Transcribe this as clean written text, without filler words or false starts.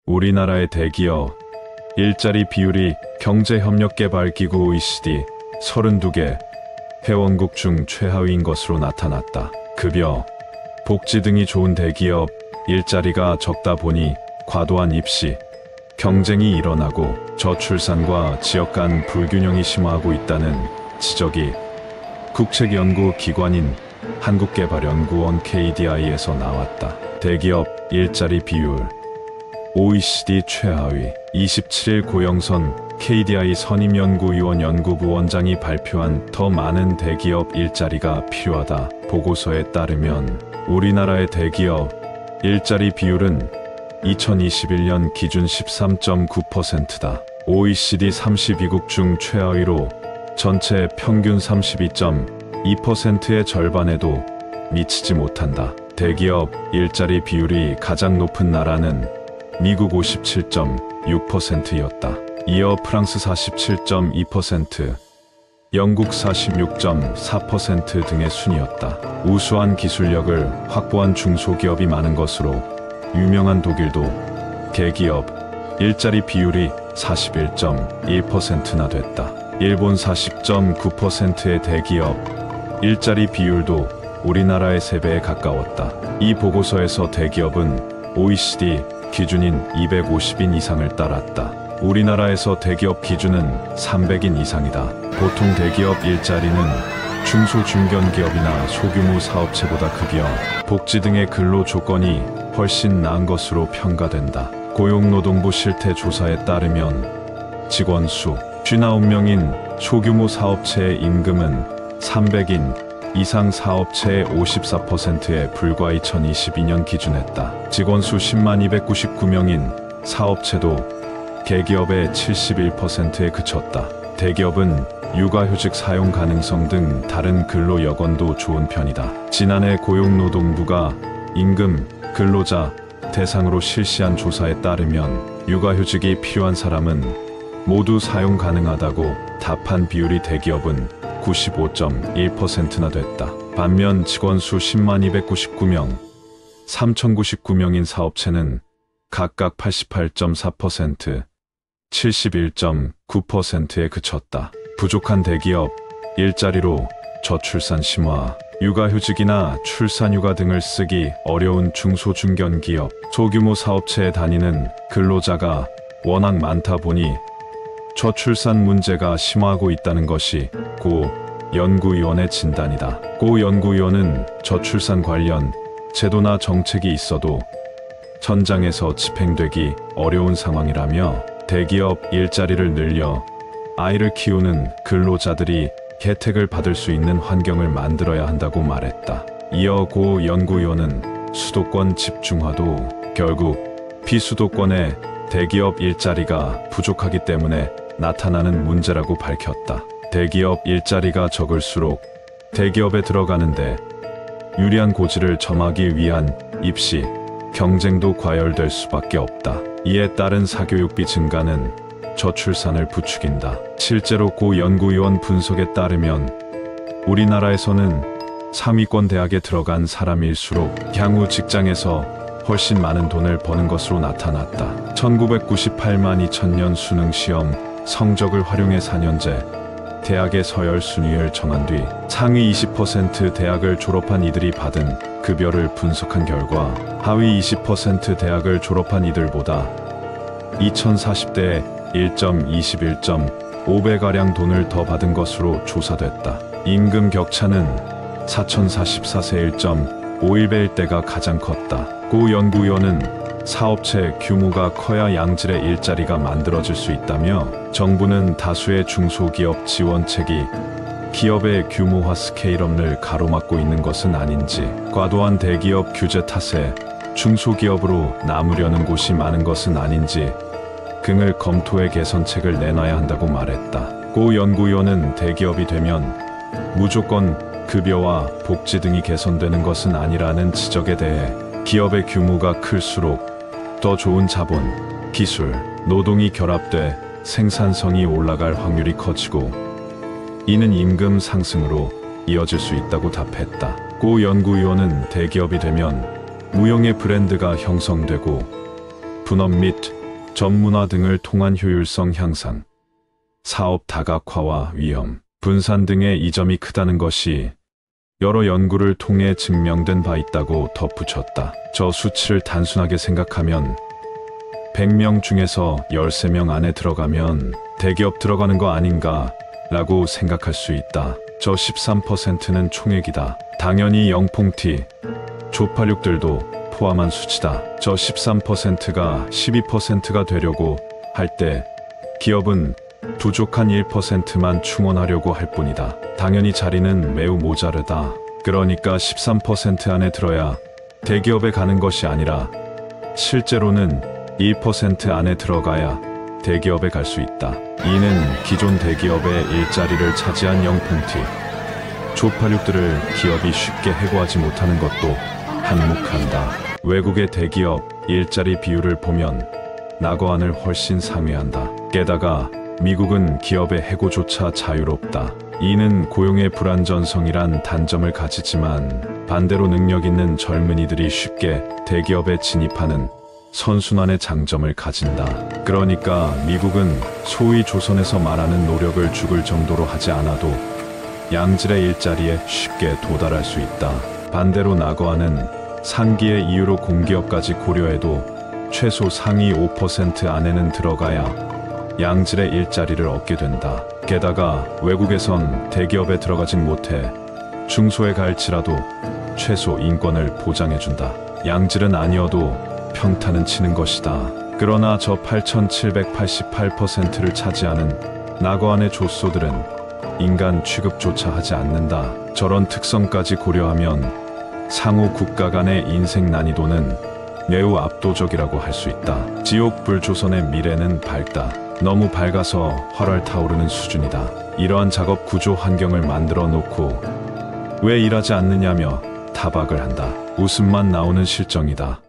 우리나라의 대기업 일자리 비율이 경제협력개발기구 OECD 32개 회원국 중 최하위인 것으로 나타났다. 급여, 복지 등이 좋은 대기업 일자리가 적다 보니 과도한 입시, 경쟁이 일어나고 저출산과 지역 간 불균형이 심화하고 있다는 지적이 국책연구기관인 한국개발연구원 KDI에서 나왔다. 대기업 일자리 비율 OECD 최하위 27일 고영선 KDI 선임연구위원 연구부원장이 발표한 더 많은 대기업 일자리가 필요하다 보고서에 따르면 우리나라의 대기업 일자리 비율은 2021년 기준 13.9%다. OECD 32국 중 최하위로 전체 평균 32.2%의 절반에도 미치지 못한다. 대기업 일자리 비율이 가장 높은 나라는 미국 57.6%였다. 이어 프랑스 47.2%, 영국 46.4% 등의 순이었다. 우수한 기술력을 확보한 중소기업이 많은 것으로 유명한 독일도 대기업 일자리 비율이 41.1%나 됐다. 일본 40.9%의 대기업 일자리 비율도 우리나라의 3배에 가까웠다. 이 보고서에서 대기업은 OECD 기준인 250인 이상을 따랐다. 우리나라에서 대기업 기준은 300인 이상이다. 보통 대기업 일자리는 중소중견기업이나 소규모 사업체보다 급여, 복지 등의 근로 조건이 훨씬 나은 것으로 평가된다. 고용노동부 실태조사에 따르면 직원 수 59명인 소규모 사업체의 임금은 300인 이상 사업체의 54%에 불과 2022년 기준했다. 직원 수 10만 299명인 사업체도 대기업의 71%에 그쳤다. 대기업은 육아휴직 사용 가능성 등 다른 근로 여건도 좋은 편이다. 지난해 고용노동부가 임금 근로자 대상으로 실시한 조사에 따르면 육아휴직이 필요한 사람은 모두 사용 가능하다고 답한 비율이 대기업은 95.1%나 됐다. 반면 직원 수 10만 299명, 3,099명인 사업체는 각각 88.4%, 71.9%에 그쳤다. 부족한 대기업 일자리로 저출산 심화, 육아휴직이나 출산휴가 등을 쓰기 어려운 중소중견기업, 소규모 사업체에 다니는 근로자가 워낙 많다 보니 저출산 문제가 심화하고 있다는 것이 고 연구위원의 진단이다. 고 연구위원은 저출산 관련 제도나 정책이 있어도 현장에서 집행되기 어려운 상황이라며 대기업 일자리를 늘려 아이를 키우는 근로자들이 혜택을 받을 수 있는 환경을 만들어야 한다고 말했다. 이어 고 연구위원은 수도권 집중화도 결국 비수도권의 대기업 일자리가 부족하기 때문에 나타나는 문제라고 밝혔다. 대기업 일자리가 적을수록 대기업에 들어가는데 유리한 고지를 점하기 위한 입시, 경쟁도 과열될 수밖에 없다. 이에 따른 사교육비 증가는 저출산을 부추긴다. 실제로 고 연구위원 분석에 따르면 우리나라에서는 상위권 대학에 들어간 사람일수록 향후 직장에서 훨씬 많은 돈을 버는 것으로 나타났다. 1998만 2000년 수능시험 성적을 활용해 4년제 대학의 서열 순위를 정한 뒤 상위 20% 대학을 졸업한 이들이 받은 급여를 분석한 결과 하위 20% 대학을 졸업한 이들보다 2040대에 1.21.5배가량 돈을 더 받은 것으로 조사됐다. 임금 격차는 4044세 1.51배일 때가 가장 컸다. 고 연구위원은 사업체 규모가 커야 양질의 일자리가 만들어질 수 있다며 정부는 다수의 중소기업 지원책이 기업의 규모화 스케일업을 가로막고 있는 것은 아닌지, 과도한 대기업 규제 탓에 중소기업으로 남으려는 곳이 많은 것은 아닌지 등을 검토해 개선책을 내놔야 한다고 말했다. 고 연구위원은 대기업이 되면 무조건 급여와 복지 등이 개선되는 것은 아니라는 지적에 대해 기업의 규모가 클수록 더 좋은 자본, 기술, 노동이 결합돼 생산성이 올라갈 확률이 커지고 이는 임금 상승으로 이어질 수 있다고 답했다. 고 연구위원은 대기업이 되면 무형의 브랜드가 형성되고 분업 및 전문화 등을 통한 효율성 향상, 사업 다각화와 위험, 분산 등의 이점이 크다는 것이 여러 연구를 통해 증명된 바 있다고 덧붙였다. 저 수치를 단순하게 생각하면 100명 중에서 13명 안에 들어가면 대기업 들어가는 거 아닌가 라고 생각할 수 있다. 저 13%는 총액이다. 당연히 영풍티, 조팔육들도 포함한 수치다. 저 13%가 12%가 되려고 할 때 기업은 부족한 1%만 충원하려고 할 뿐이다. 당연히 자리는 매우 모자르다. 그러니까 13% 안에 들어야 대기업에 가는 것이 아니라 실제로는 1% 안에 들어가야 대기업에 갈 수 있다. 이는 기존 대기업의 일자리를 차지한 영풍티, 조팔육들을 기업이 쉽게 해고하지 못하는 것도 한몫한다. 외국의 대기업 일자리 비율을 보면 낙어안을 훨씬 상회한다. 게다가 미국은 기업의 해고조차 자유롭다. 이는 고용의 불안전성이란 단점을 가지지만 반대로 능력 있는 젊은이들이 쉽게 대기업에 진입하는 선순환의 장점을 가진다. 그러니까 미국은 소위 조선에서 말하는 노력을 죽을 정도로 하지 않아도 양질의 일자리에 쉽게 도달할 수 있다. 반대로 낙어안은 상기의 이유로 공기업까지 고려해도 최소 상위 5% 안에는 들어가야 양질의 일자리를 얻게 된다. 게다가 외국에선 대기업에 들어가진 못해 중소에 갈지라도 최소 인권을 보장해준다. 양질은 아니어도 평타는 치는 것이다. 그러나 저 8,788%를 차지하는 낙어안의 조소들은 인간 취급조차 하지 않는다. 저런 특성까지 고려하면 상호 국가 간의 인생 난이도는 매우 압도적이라고 할 수 있다. 지옥 불조선의 미래는 밝다. 너무 밝아서 활활 타오르는 수준이다. 이러한 작업 구조 환경을 만들어 놓고 왜 일하지 않느냐며 타박을 한다. 웃음만 나오는 실정이다.